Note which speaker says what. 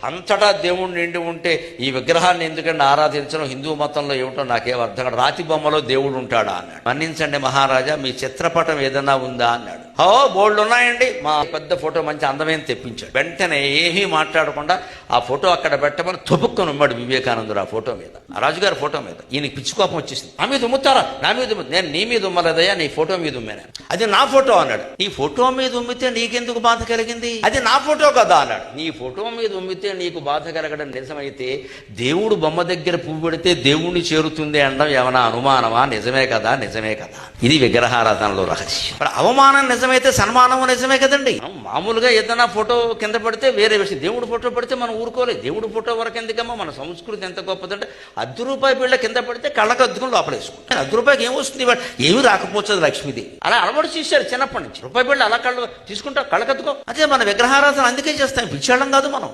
Speaker 1: అంతటా దేవుడు నిండి ఉంటే ఈ విగ్రహాన్ని ఎందుకంటే ఆరాధించడం హిందూ మతంలో ఏమిటో నాకేం అర్థం కాదు. రాతి బొమ్మలో దేవుడు ఉంటాడా అన్నాడు. మన్నించండి మహారాజా, మీ చిత్రపటం ఏదన్నా ఉందా అన్నాడు. బోల్డ్ ఉన్నాయండి. మా పెద్ద ఫోటో మంచి అందమైన తెప్పించాడు. వెంటనే ఏమీ మాట్లాడకుండా ఆ ఫోటో అక్కడ పెట్టమని తుపుక్కుని ఉమ్మాడు వివేకానందుడు ఆ ఫోటో మీద, ఆ రాజుగారి ఫోటో మీద. ఈయనకి పిచ్చి కోపం వచ్చేసింది. నా మీద ఉమ్ముతారా? నా మీద నేను నీ మీద ఉమ్మలేదయ్యా, నీ ఫోటో మీద ఉమ్మాను. అది నా ఫోటో అన్నాడు. నీ ఫోటో మీద ఉమ్మితే నీకెందుకు బాధ కలిగింది? అది నా ఫోటో కదా అన్నాడు. నీ ఫోటో మీద ఉమ్మితే నీకు బాధ కలగడం నిజమైతే దేవుడు బొమ్మ దగ్గర పువ్వు పెడితే దేవుణ్ణి చేరుతుంది అనడం ఏమైనా అనుమానమా? నిజమే కదా, నిజమే కదా. ఇది విగ్రహారాధనలో రహస్యం. మరి అవమానం నిజమైతే సన్మానం నిజమే కదండి. మామూలుగా ఏదైనా ఫోటో కింద పడితే వేరే విషయం. దేవుడు ఫోటో పడితే మనం ఊరుకోలేదు. దేవుడు ఫోటో వరకు ఎందుకమ్మా? మన సంస్కృతి ఎంత గొప్పదంటే ₹10 బిళ్ళ కింద పడితే కళ్ళకు అద్దుకుని లోపలేసుకుంటాం. ₹10 ఏం వస్తుంది? ఏమి రాకపోతుంది లక్ష్మీదేవి. అలా అలవాటు చేశారు చిన్నప్పటి నుంచి. ₹1 బిళ్ళ అలా కళ్ళు తీసుకుంటా కళ్ళకద్దుకో. అదే మన విగ్రహారాధన అందుకే చేస్తాం, పిచ్చేళ్ళం కాదు మనం.